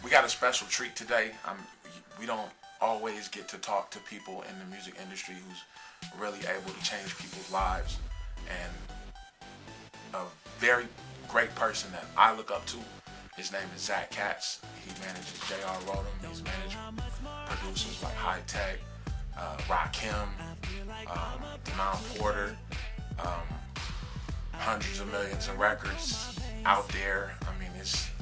We got a special treat today. We don't always get to talk to people in the music industry who's really able to change people's lives. And a very great person that I look up to, his name is Katz. He manages J.R. Rodham. He's managed producers like High Tech, Rakim, Demond Porter, hundreds of millions of records out there. I mean,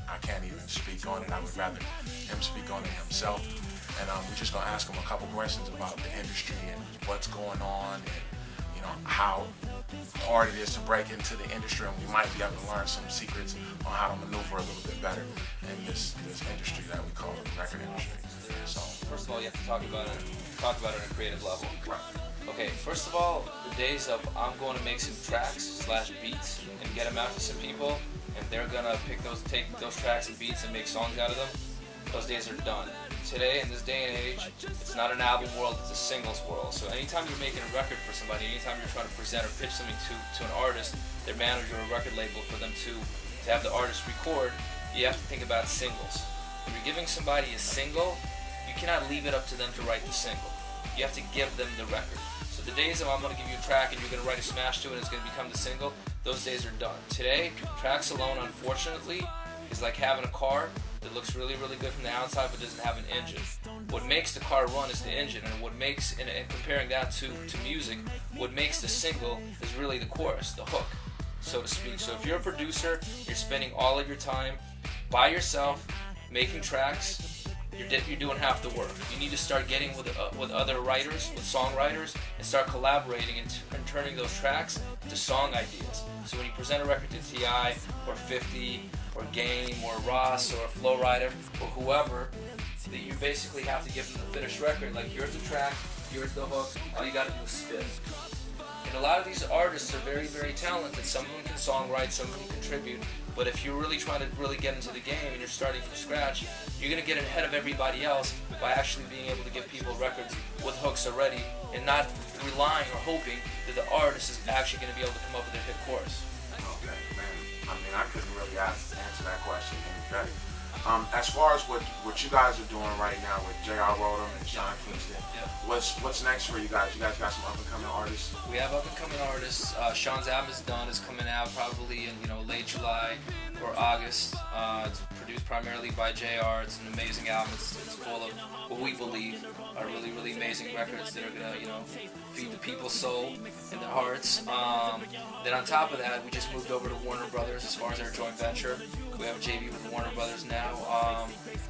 I can't even speak on it. I would rather him speak on it himself. And we're just gonna ask him a couple questions about the industry and what's going on, and how hard it is to break into the industry. And we might be able to learn some secrets on how to maneuver a little bit better in this industry that we call the record industry. So first of all, you have to talk about it on a creative level. Right. Okay, first of all, the days of I'm going to make some tracks / beats and get them out to some people, and they're gonna take those tracks and beats and make songs out of them, those days are done. Today, in this day and age, it's not an album world, it's a singles world. So anytime you're making a record for somebody, anytime you're trying to present or pitch something to an artist, their manager or record label, for them to have the artist record, you have to think about singles. When you're giving somebody a single, you cannot leave it up to them to write the single. You have to give them the record. So the days of I'm going to give you a track and you're going to write a smash to it and it's going to become the single, those days are done. Today, tracks alone, unfortunately, is like having a car that looks really, really good from the outside but doesn't have an engine. What makes the car run is the engine, and what makes, and comparing that to music, what makes the single is really the chorus, the hook, so to speak. So if you're a producer, you're spending all of your time by yourself making tracks, you're doing half the work. You need to start getting with other writers, with songwriters, and start collaborating and turning those tracks into song ideas. So when you present a record to T.I. or 50 or Game or Ross or Flow Rider or whoever, that you basically have to give them the finished record. Like, here's the track, here's the hook, all you gotta do is spit. And a lot of these artists are very, very talented. Some of them can songwrite, some of them contribute. But if you're really trying to really get into the game and you're starting from scratch, you're going to get ahead of everybody else by actually being able to give people records with hooks already and not relying or hoping that the artist is actually going to be able to come up with their hit chorus. Okay, man. I mean, I couldn't really answer that question any better. As far as what you guys are doing right now with J.R. Rodham and Sean Kingston, what's next for you guys? You guys got some up-and-coming artists? We have up-and-coming artists. Sean's album is done. It's coming out probably in late July or August. It's produced primarily by J.R. It's an amazing album. It's full of what we believe are really, really amazing records that are gonna feed the people's soul and their hearts. Then on top of that, we just moved over to Warner Brothers as far as our joint venture. We have a JV with Warner Brothers now.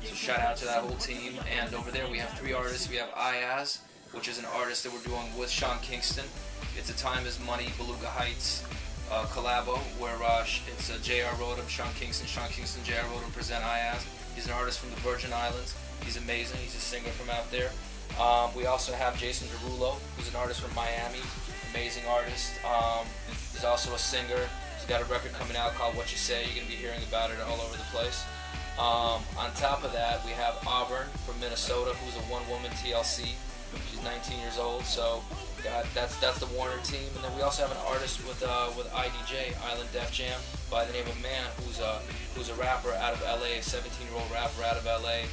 So shout out to that whole team. And over there we have 3 artists. We have Iaz, which is an artist that we're doing with Sean Kingston. It's a Time Is Money, Beluga Heights collabo, where it's J.R. Rodham, Sean Kingston, J.R. Rodham present Iaz. He's an artist from the Virgin Islands. He's amazing. He's a singer from out there. We also have Jason Derulo, who's an artist from Miami, amazing artist. He's also a singer. He's got a record coming out called What You Say. You're going to be hearing about it all over the place. On top of that, we have Auburn from Minnesota, who's a one-woman TLC. She's 19 years old, so that's the Warner team. And then we also have an artist with IDJ, Island Def Jam, by the name of Man, who's a rapper out of LA, a 17-year-old rapper out of LA,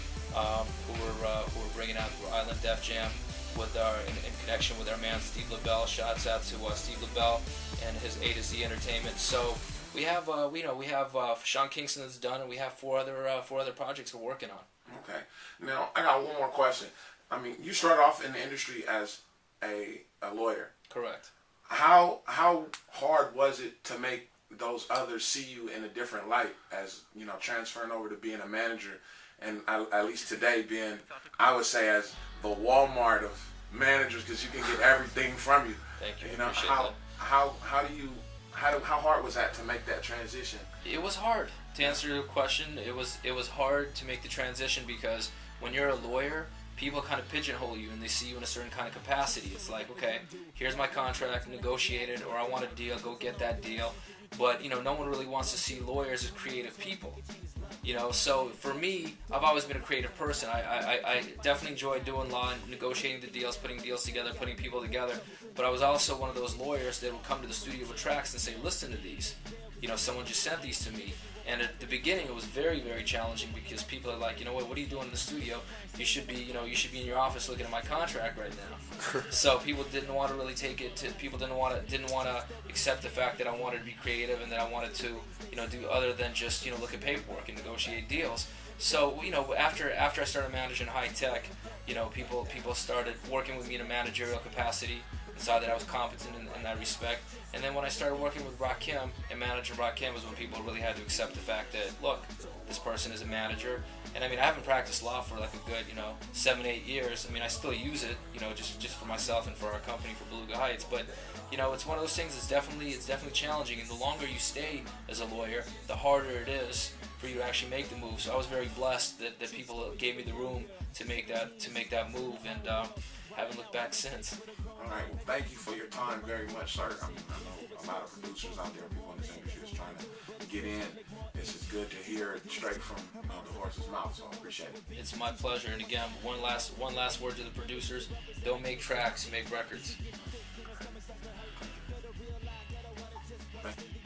who we're bringing out through Island Def Jam with in connection with our man Steve LaBelle. Shouts out to Steve LaBelle and his A to Z Entertainment. So we have Sean Kingston that's done, and we have four other projects we're working on. Okay. Now I got one more question. I mean, you started off in the industry as a lawyer. Correct. How hard was it to make those others see you in a different light, as transferring over to being a manager, and at least today being, I would say, as the Walmart of managers, because you can get everything from you. Thank you. How hard was that to make that transition? It was hard. To answer your question, it was hard to make the transition, because when you're a lawyer, people kind of pigeonhole you and they see you in a certain kind of capacity. It's like, okay, here's my contract, negotiate it, or I want a deal, go get that deal. But no one really wants to see lawyers as creative people. So for me, I've always been a creative person. I definitely enjoy doing law and negotiating the deals, putting deals together, putting people together. But I was also one of those lawyers that would come to the studio with tracks and say, listen to these. someone just sent these to me. And at the beginning, it was very, very challenging because people are like, what are you doing in the studio? You should be, you should be in your office looking at my contract right now. So people didn't want to really take it to. People didn't want to accept the fact that I wanted to be creative and that I wanted to, do other than just, look at paperwork and negotiate deals. So, after I started managing high tech, people started working with me in a managerial capacity and saw that I was competent in that respect. And then when I started working with Rakim and managing Rakim was when people really had to accept the fact that, look, this person is a manager. And I mean, I haven't practiced law for like a good, 7-8 years. I mean, I still use it, just for myself and for our company, for Beluga Heights. But, it's one of those things. It's definitely challenging. And the longer you stay as a lawyer, the harder it is for you to actually make the move. So I was very blessed that people gave me the room to make that move, and haven't looked back since. All right. Well, thank you for your time very much, sir. I know a lot of producers out there, people in this industry, is trying to get in. This is good to hear it straight from the horse's mouth. So I appreciate it. It's my pleasure. And again, one last word to the producers: don't make tracks, make records. Thank you.